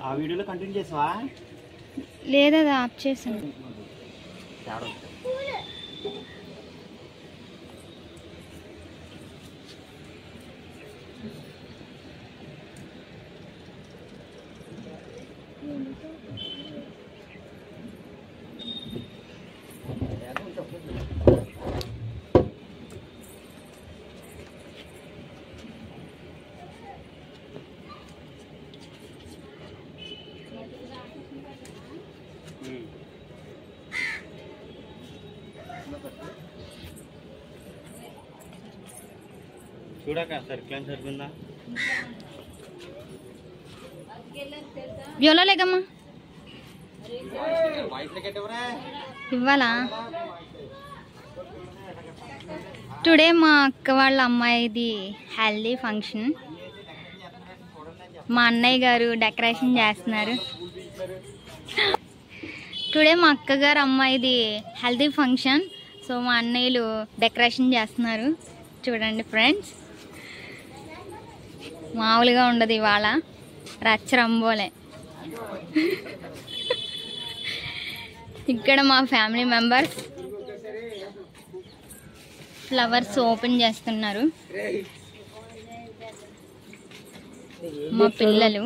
ఆ వీడియోలో కంటిన్యూ చేసావా? లేదా అది ఆఫ్ చేసాను. చూడక సర్కిల్ సరిపోయిందా? బ్యూలో లేకమ్మా ఇవ్వాలా? టుడే మా అక్క వాళ్ళ అమ్మాయిది హెల్దీ ఫంక్షన్. మా అన్నయ్య గారు డెకరేషన్ చేస్తున్నారు. టుడే మా అక్క గారు అమ్మాయిది హెల్దీ ఫంక్షన్. సో మా అన్నయ్యలు డెకరేషన్ చేస్తున్నారు. చూడండి ఫ్రెండ్స్, మామూలుగా ఉండదు ఇవాళ, రచ్చరంబోలే. ఇక్కడ మా ఫ్యామిలీ మెంబర్స్ ఫ్లవర్స్ ఓపెన్ చేస్తున్నారు. మా పిల్లలు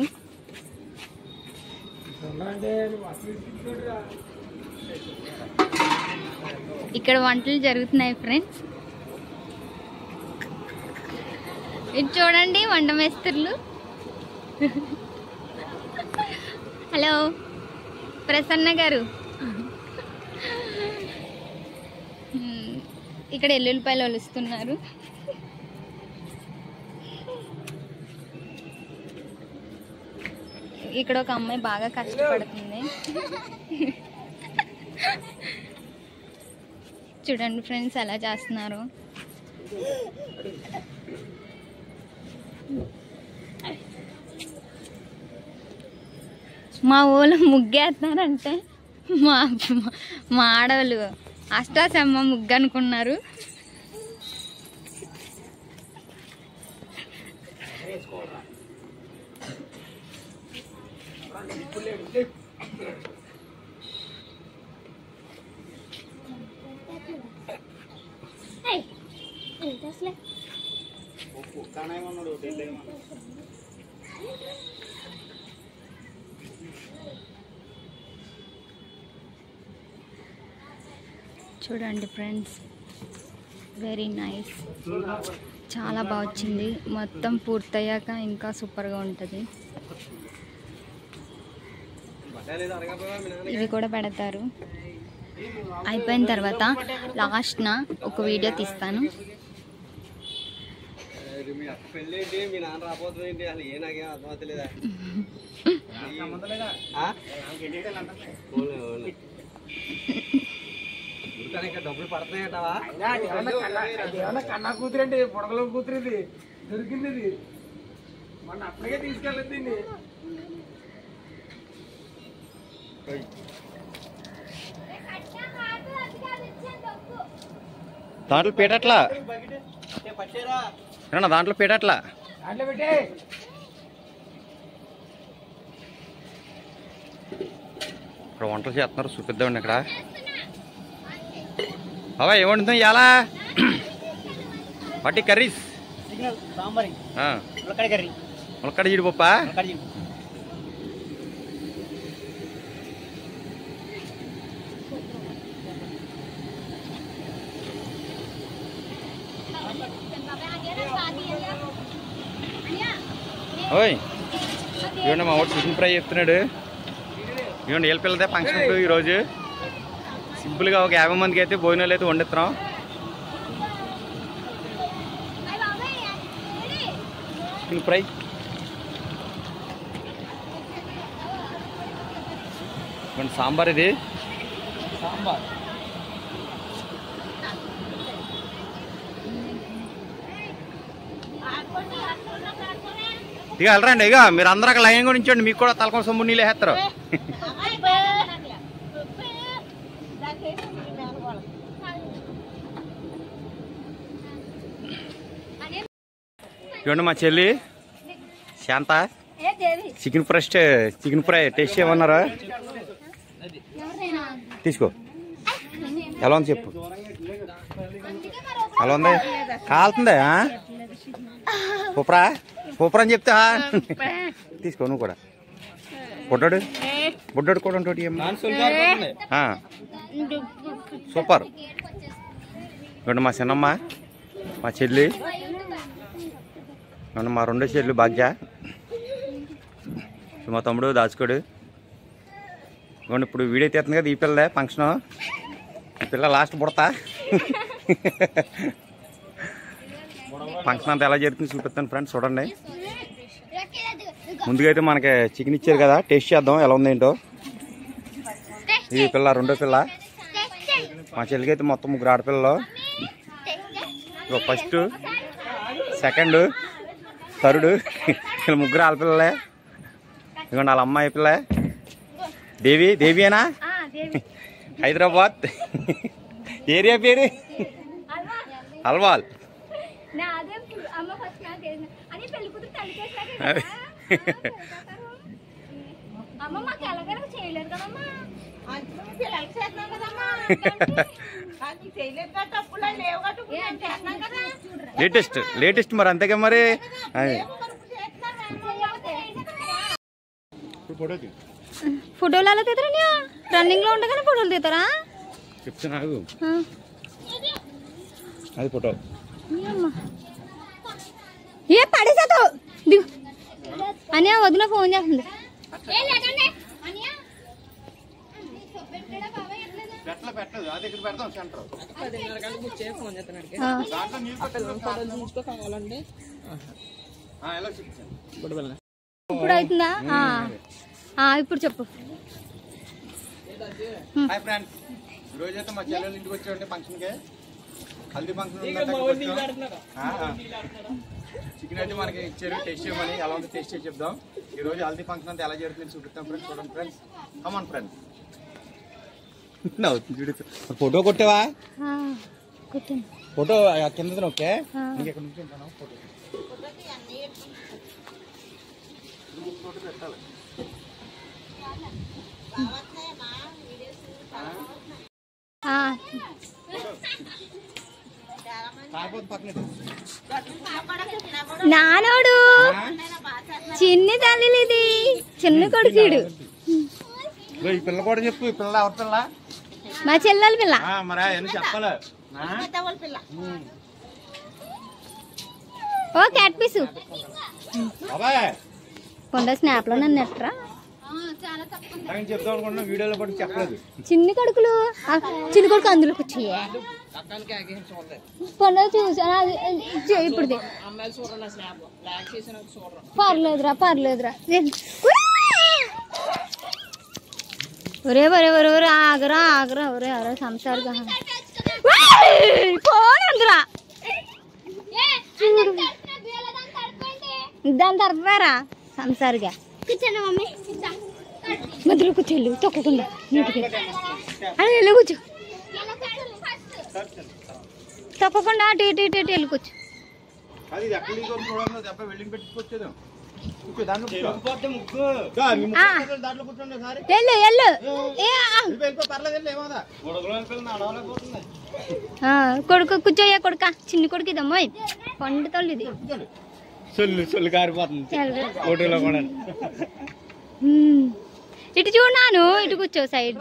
ఇక్కడ వంటలు జరుగుతున్నాయి ఫ్రెండ్స్. ఇది చూడండి వంట మేస్త్రులు. హలో ప్రసన్న గారు. ఇక్కడ ఎల్లుల్లిపాయలు ఒలుస్తున్నారు. ఇక్కడ ఒక అమ్మాయి బాగా కష్టపడుతుంది. చూడండి ఫ్రెండ్స్ ఎలా చేస్తున్నారు. మా ఊళ్ళో ముగ్గేస్తున్నారంటే మా ఆడవాళ్ళు అష్టాచమ్మ ముగ్గు అనుకున్నారు. చూడండి ఫ్రెండ్స్, వెరీ నైస్, చాలా బాగా వచ్చింది. మొత్తం పూర్తయ్యాక ఇంకా సూపర్గా ఉంటుంది. ఇవి కూడా పెడతారు. అయిపోయిన తర్వాత లాస్ట్న ఒక వీడియో తీస్తాను. డబ్బులు పడుతున్నాయంటావా? కన్నా కూతురండి, బుడగలో కూతురుది దొరికింది. ఇది మొన్న అప్పటికే తీసుకెళ్ళదు. దాంట్లో పీటట్లా దాంట్లో పీటట్లా దాంట్లో పెట్టే. ఇక్కడ వంటలు చేస్తున్నారు, చూపిద్దామండి. ఇక్కడ అవా ఏం వండుతాం ఇవాళ? వాటి కర్రీస్ ములక్కడ జీడిపప్ప. ఓయ్ ఇవ్వండి, మా వాడు చికెన్ ఫ్రై చెప్తున్నాడు. ఇవ్వండి వీళ్ళ పిల్లదే ఫంక్షన్ ఈరోజు. సింపుల్గా ఒక 50 మందికి అయితే భోజనాలు అయితే వండిస్తున్నాం. Chicken fry. సాంబార్, ఇది సాంబార్. ఇక వెళ్ళరండి. ఇక మీరు అందరూ అక్కడ లైన్ కూడా ఉంచండి, మీకు కూడా తలకొని సొమ్ము నీళ్ళు వేస్తారు. చూడండి మా చెల్లి శాంత చికెన్ ఫ్రై టేస్ట్ చేయమన్నారా? తీసుకో. ఎలా ఉంది చెప్పు. ఎలా ఉంది? కాలుతుందా? సూపర్ అని చెప్తా. తీసుకో నువ్వు కూడా. బుడ్డోడు కూడా ఉంటుంది. సూపర్. చూడండి మా చిన్నమ్మ, మా చెల్లి, మా రెండో చెల్లి భాగ్య, మా తమ్ముడు దాచుకోడు. ఇవ్వండి ఇప్పుడు వీడియో తీస్తుంది కదా ఈ పిల్లదే ఫంక్షన్. ఈ పిల్ల లాస్ట్ పుడతా. ఫంక్షన్ అంతా ఎలా జరుగుతుంది చూపిస్తాను ఫ్రెండ్స్, చూడండి. ముందుగా అయితే మనకి చికెన్ ఇచ్చారు కదా, టేస్ట్ చేద్దాం ఎలా ఉందేంటో. ఈ పిల్ల రెండో పిల్ల. మా చెల్లికి అయితే మొత్తం 3 ఆడపిల్లలు. ఫస్ట్, సెకండ్, థర్డ్, వీళ్ళు 3 ఆడపిల్లలే. ఇదిగోండి వాళ్ళ అమ్మాయి పిల్ల దేవియేనా? హైదరాబాద్. ఏరియా పేరు అల్వాల్. లేటెస్ట్ మరి అంతేగా మరి. ఫోటోలు అలా తీతారా? రన్నింగ్ లో ఉండగానే ఫోటోలు తీతారా? చెప్తున్నా అది ఫోటో. ఏ పడేసావు దిగు అని వదిన ఫోన్ చేస్తుంది. ఇప్పుడు అవుతుందా? ఇప్పుడు చెప్పు. హాయ్ ఫ్రెండ్స్, ఈరోజు అయితే మా చెల్లెలు ఇంటికి వచ్చామండి ఫంక్షన్కి. హల్దీ ఫంక్షన్ చికెన్ అయితే మనకి ఇచ్చారు టేస్ట్ చేయమని. ఎలా ఉంది టేస్ట్ చేసి చెప్దాం. ఈ రోజు హల్దీ ఫంక్షన్ అంతా ఎలా జరుగుతుంది చూపిస్తాం ఫ్రెండ్స్. చూడండి ఫ్రెండ్స్, కమాన్ ఫ్రెండ్స్. ఫోటో కొట్టావా? ఫోటో కింద ఓకే. ఇంకెక్కడ నుంచి ఉంటాను ఫోటో పెట్టాలి. నానోడు చిన్ని తల్లి, ఇది చిన్న కొడుకుడు. ఈ పిల్ల కూడా చెప్పు. ఈ పిల్ల ఎవరి పిల్ల? మా చెల్లెల పిల్ల. మరి చెప్పాలి. ఓ క్యాట్ పీసు కొండ స్నాప్ లో నన్ను ఎట్రా చెప్తాం అనుకున్నా, వీడియోలో కూడా చెప్పలేదు. చిన్ని కొడుకులు, చిన్న కొడుకు అందులోకి వచ్చాయి. పండుగ చూసా ఇప్పుడు. పర్లేదురా. ఒరే ఆగరా ఒరే సంసారిగా ఫోన్ అందురా దాని తరపురా సంసారిగా మధ్యలో కూర్చోళ్ళు తొక్కకుండా నీటికి అలా వెళ్ళి కూర్చో. తప్పకుండా అటు ఇటు ఇటు ఇటు వెళ్ళి కూర్చో. కొడుకు కూర్చోయ్యా కొడుక. చిన్ని కొడుకు ఇదమ్మా పండుతోళ్ళు ఇది. సొల్లు కారిపోతుంది ఫోటోలో కూడా. ఇటు చూడాను, ఇటు కూర్చో సైడ్.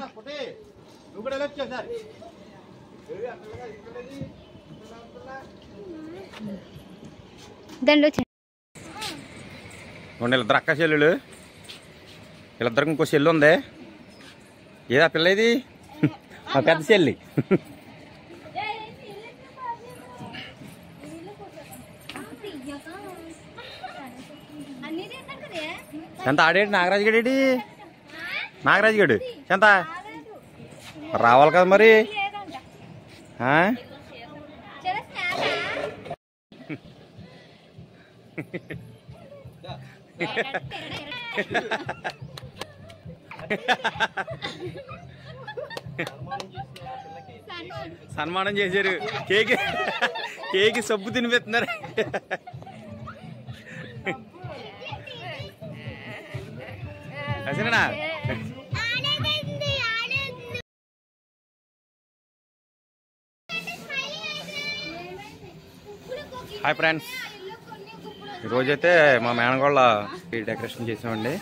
దండ వీళ్ళిద్దరు అక్క చెల్లెలు. వీళ్ళిద్దరికి ఇంకో చెల్లి ఉంది. ఏదా పిల్ల ఇది? మా పెద్ద చెల్లి. ఎంత ఆడేటి నాగరాజు గడేటి నాగరాజు గడు ఎంత రావాలి కదా మరి సన్మానం చేశారు కేక్ కేక్ సబ్బు తినిపిస్తున్నారు అసలేనా హాయ్ ఫ్రెండ్స్ ఈరోజైతే మా మేనగోళ్ళ డెకరేషన్ చేసామండి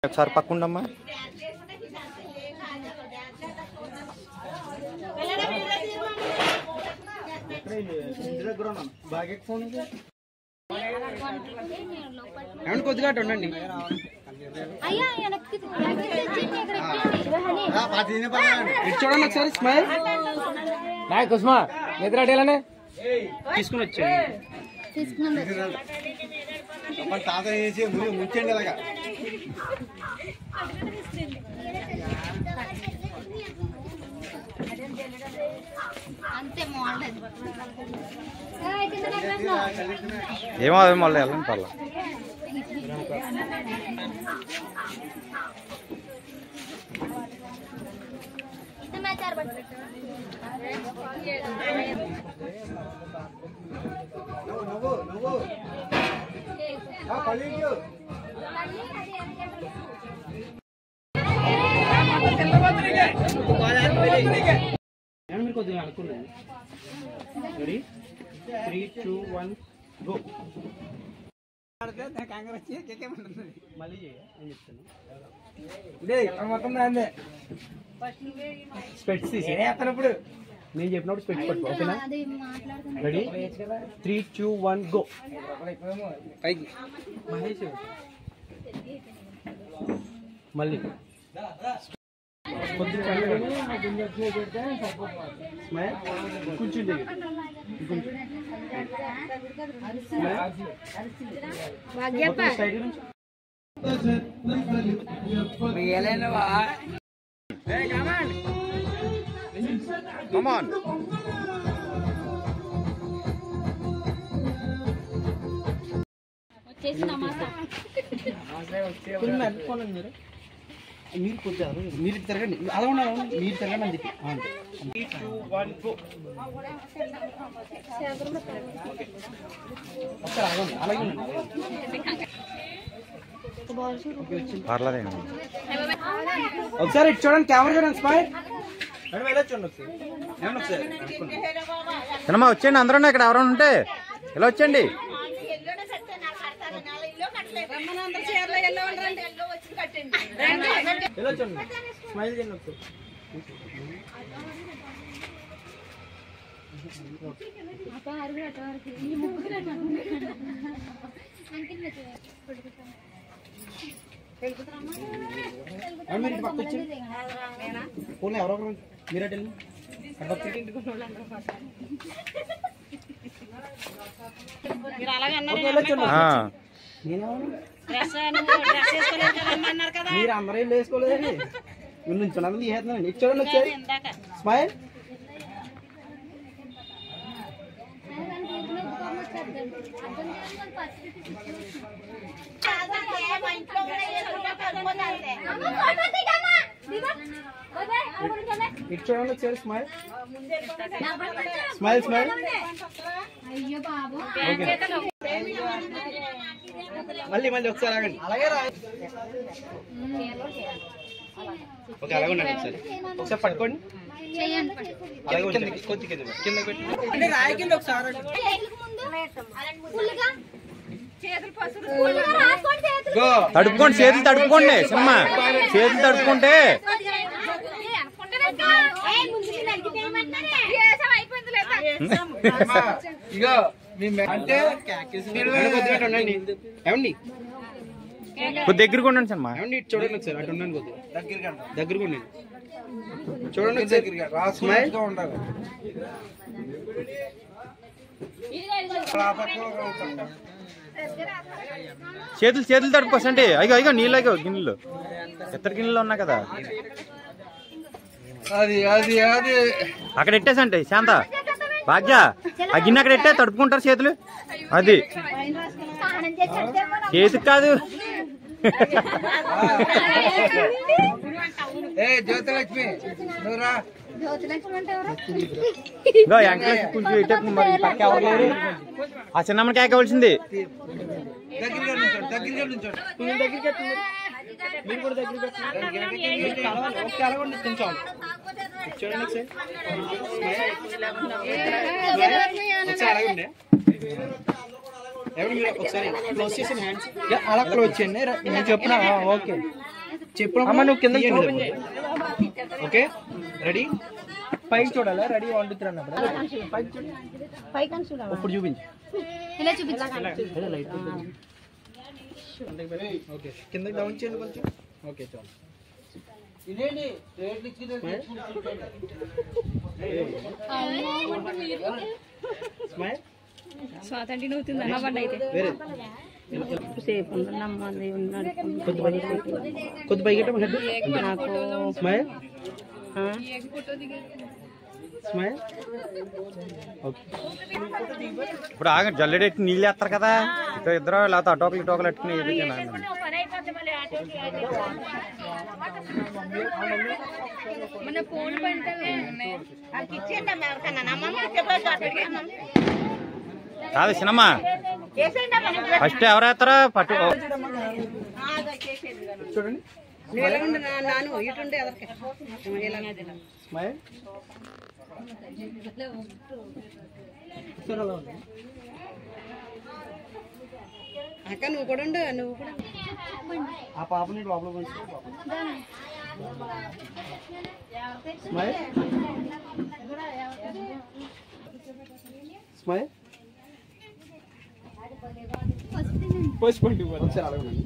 ఒకసారి పక్కుండమ్మా ఏమంటే కొద్దిగా ఉండండి చూడండి ఒకసారి స్మైల్ నాయ్ కుస్మా నిద్రటేలానే తీసుకుని వచ్చాను తాత చేసి ముంచండి అలాగా ఏమో అదే మళ్ళీ వెళ్ళండి పర్లా మీరు కొద్దిగా అనుకున్నాను 3, 2, 1 గో మళ్ళీ నేను చెప్తాను మొత్తం దాన్నే స్పెట్స్ తీసేప్పుడు నేను చెప్పినప్పుడు స్పెట్స్ పట్టుకో ఓకేనా రెడీ 3, 2, 1 గో పైకి మహేష్ మళ్ళీ కూర్చుంటే Come on. మీరు కొద్దిగా మీరు తిరగండి అలా ఉండాలి మీరు తిరగండి అని చెప్పి 3, 2, 1 గో అలాగే పర్లేదండి ఒకసారి ఇటు చూడండి కెమెరా చూడండి స్మైల్ వెళ్ళొచ్చండి ఒకసారి సినిమా వచ్చేయండి అందరూ ఇక్కడ ఎవరైనా ఉంటే ఇలా వచ్చేయండి వెళ్ళొచ్చండి స్మైల్ చేయండి ఒకసారి మీరు పక్క వచ్చి ఫోన్ ఎవరో మీరే మీరు అందరూ ఏం వేసుకోలేదండి మీరు నుంచి తీసేస్తున్నానండి ఇటు చూడండి వచ్చారు స్మైల్ ఇటు చూడండి వచ్చారు స్మైల్ స్మైల్ స్మైల్ మళ్ళీ మళ్ళీ ఒకసారి ఆగండి అలాగే ఓకే అలాగే ఉండండి ఒకసారి పట్టుకోండి కొద్ది కింద పెట్టి రాయి కింద ఒకసారి తడుపుకోండి చేతులు తడుపుకోండి సినిమా చేతులు తడుపుకుంటే ఇగో అంటే ఏమండి కొద్ది దగ్గరకు ఉండండి సినిమా ఏమండి ఇటు చూడండి ఒకసారి అటు ఉండండి కొద్దిగా దగ్గరకు ఉండండి చూడండి ఒకసారి స్మైల్ ఉండాలి చేతులు చేతులు తడుపుకోసండి. అయ్యో అయ్యో నీళ్ళు అయ్యో గిన్నెలు ఎత్తడి గిన్నెలు ఉన్నాయి కదా అక్కడ ఎట్టేసండి. శాంత భాగ్య ఆ గిన్నె అక్కడ ఎట్టే తడుపుకుంటారు చేతులు. అది చేతికి కాదు. కొంచెం ఇటే మరి పక్క ఎవరు లేరు. ఆ చిన్నమ్మకి ఎక్కవలసింది. అలా క్లోజ్ చేయండి. నేను చెప్పిన ఓకే చెప్పిన నువ్వు కింద ఓకే రెడీ. పైకి చూడాలా? రెడీ 1 2 3 అన్నప్పుడు ఇప్పుడు చూపించు. ఓకే కిందకి డౌన్ చేయండి కొంచెం. ఓకే చాలు. స్వాతంటి నవ్వుతుంది అన్న బండి అయితే. కొద్ది పైకి స్మైల్ స్మైల్. ఇప్పుడు ఆగండి. జల్లెడెట్టి నీళ్ళు వేస్తారు కదా ఇద్దరు, లేకపోతే అటోకలు టోకలు ఎట్టుకుని కాదు సినిమా ఫస్ట్ ఎవరు వేస్తారో పట్టు. చూడండి స్మైల్. అక్క నువ్వు కూడా ఉండు. నువ్వు కూడా ఆ పాపని లోపల స్మైల్ స్మైల్. ఒకసారి అడగండి.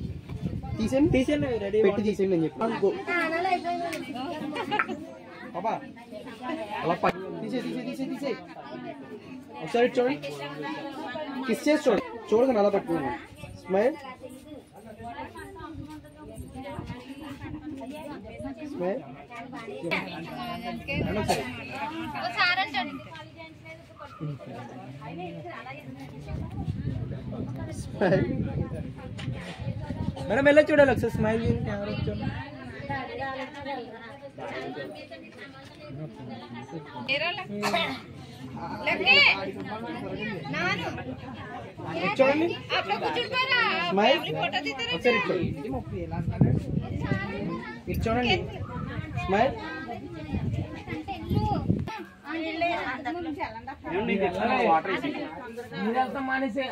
తీసేయండి తీసేయండి రెడీ పెట్టి తీసేయండి అని చెప్పి బాబా అలా తీసే తీసే తీసే తీసే. ఒకసారి చూడండి. కిస్ చేసి చూడండి. చూడగానే అలా పట్టుకున్నాను. Smile smile. మేడం ఎలా చూడాలి ఒకసారి స్మైల్ కెమెరా చూడండి. చూడండి స్మైల్. ఒకసారి ఇటు చూడండి. స్మైల్. వాటర్ మానేసి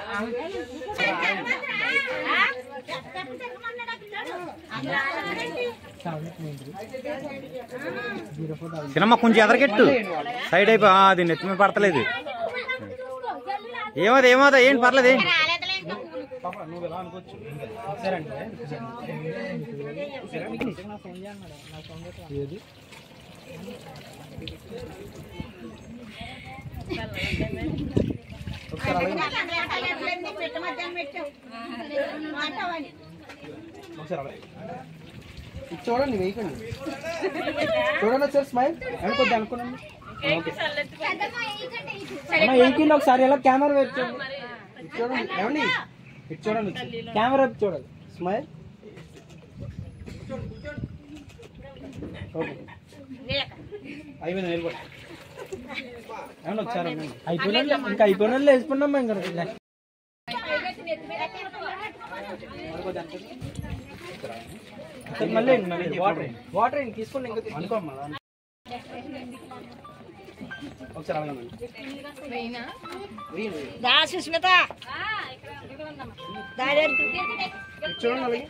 సినిమా కొంచెం ఎదరకెట్టు సైడ్ అయిపో. అది నెత్తి మీద పడతలేదు. ఏమోది ఏమోదా ఏంటి పర్లేదు. నువ్వు ఎలా అనుకోవచ్చు. సరే అండి ఏది చూడండి వేయకండి. చూడండి ఒకసారి స్మైల్ అనుకోద్ది అనుకున్నాను. వేయకండి ఒకసారి ఎలా కెమెరా వైపు చూడండి. చూడండి ఏమండి ఇటు చూడండి. కెమెరా వైపు చూడాలి. స్మైల్. ఓకే అయిపోయింది. వెళ్ళిపోయి ఏమన్నా ఒకసారి అయిపోయినా ఇంకా అయిపోయినా వేసుకున్నామ్మా. ఇంకా మళ్ళీ వాటర్ వాటర్ తీసుకోండి. ఇంకా అనుకోమ్మా ఒకసారి అడగండి. సుస్మిత చూడండి.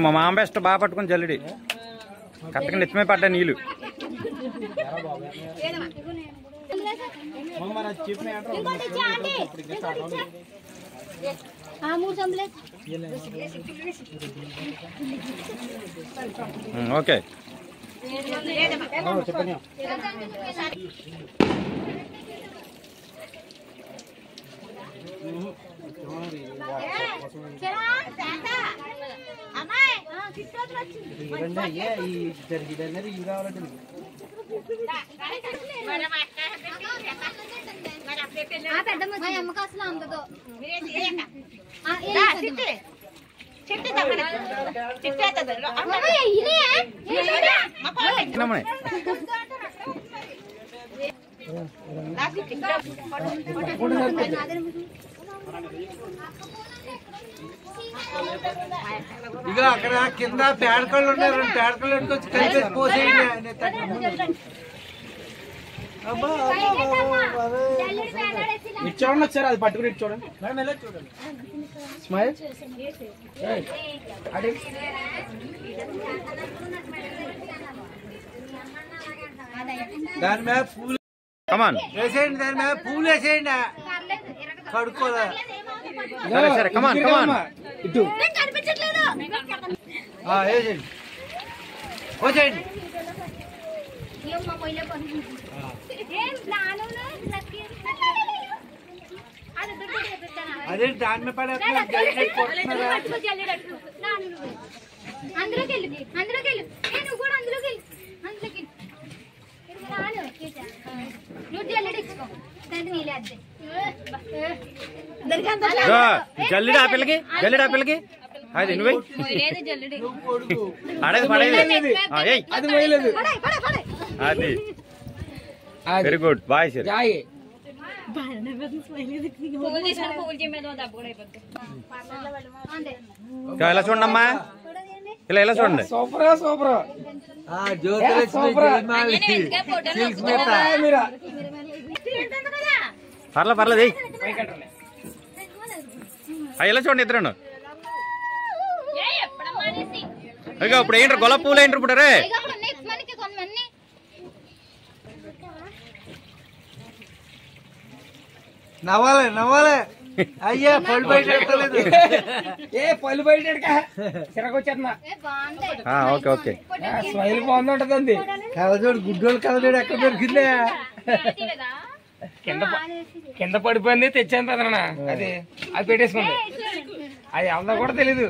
మా మామ బెస్ట్ బాగా పట్టుకుని జల్లుడి కరెక్ట్గా నెత్తిమే పడ్డా నీళ్ళు. చెప్పిన ఓకే ఇక అక్కడ కింద పేడకళ్ళు ఉన్నారు, పేడకళ్ళు వచ్చి కలిపి పోసేయండి. ఇటు చూడండి ఒకసారి, అది పట్టుకుని ఇటు చూడండి. స్మైల్ దాని మీద పూలు వేసేయండి, దాని మీద పూలు వేసేయండి. కడుక్కోదా సరే సరే కమాన్ కమాన్ ఇటు వేసేయండి, పోసేయండి. అదే దాని మీద జల్లిడి ఆ పిల్లకి, జల్లిడి ఆ పిల్లకి. అది నువ్వే అడేది పడేది. అది వేయలేదు. అది వెరీ గుడ్ బాయ్ సార్. ఇలా చూడండమ్మా, ఇలా ఇలా చూడండి. సూపరా సూపరా పర్లేదు పర్లేదు. ఇలా చూడండి ఇద్దరు. ఇక ఇప్పుడు ఏంటారు గొల్ల పూలు ఏంటారు ఇప్పుడు? రే నవ్వాలి నవ్వాలి. అయ్యా పళ్ళు బయట పళ్ళు బయట చిరకొచ్చేస్తున్నా. ఓకే ఓకే స్మైల్ బాగుందంటదండి. కలజోడు గుడ్డోళ్ళు కలజోడు ఎక్కడ దొరికిందే? కింద పడిపోయింది, తెచ్చాను పెదనా. అది అది పెట్టేసుకుంది. అది అంతా కూడా తెలీదు.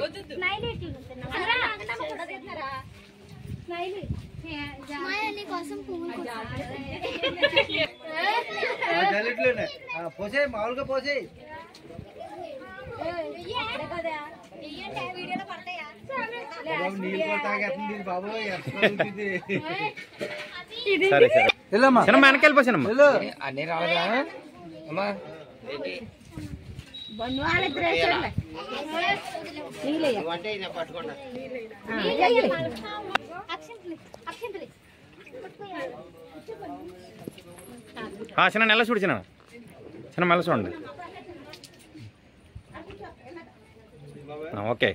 పోసే మామూలుగా పోసే. నీళ్ళు తాగేస్తుంది బాబు. సరే సరే సినిమా వెనక్కి వెళ్ళిపోసానమ్మా. అన్నీ రాలేదా అమ్మా? చిన్న నెల చూడు, చిన్న చిన్న మెల్ల చూడండి. ఓకే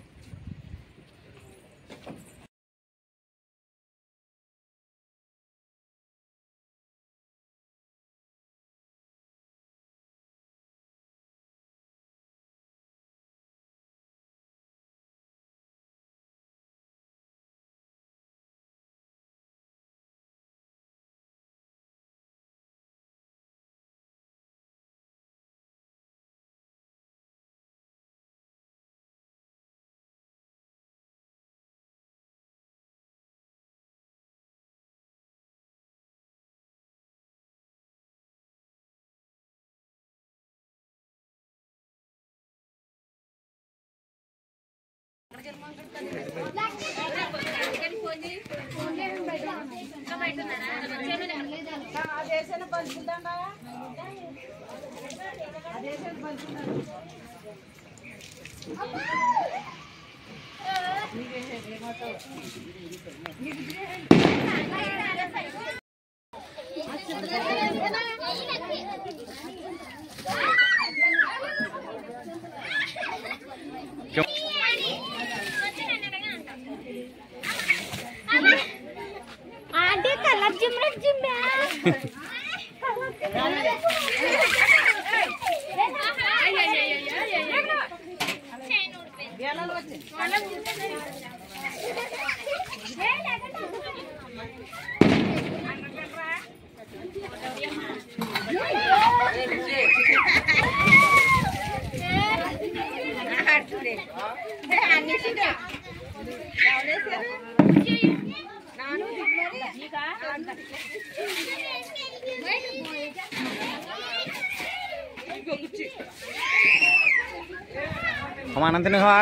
అమ్మా అనంతనవా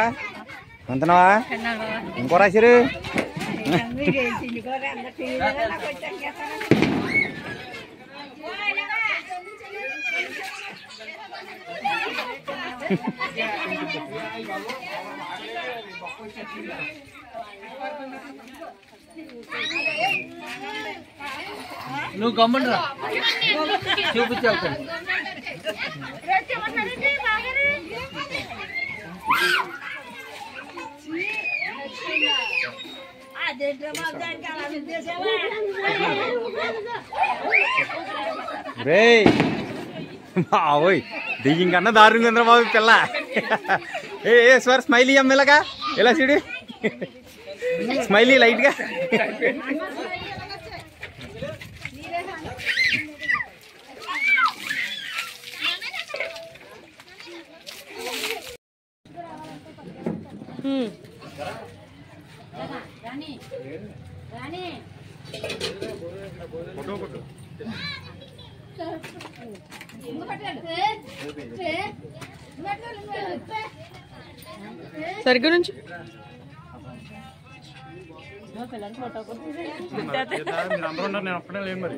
అంతనవా ఇంకో రాశారు నువ్వు గమ్మునరా చూపించావు రే బాబోయ్ దెయ్యం కన్నా దారుణంగా ఉందిరా బాబు పిల్ల. ఏ స్వర్ స్మైలీ అమ్మలాగా ఎలా చూడు స్మైలీ లైట్ గా. సరిగ్గా నుంచి మీరు అందరూ ఉన్నారు, నేను ఒక్కడే లేను మరి.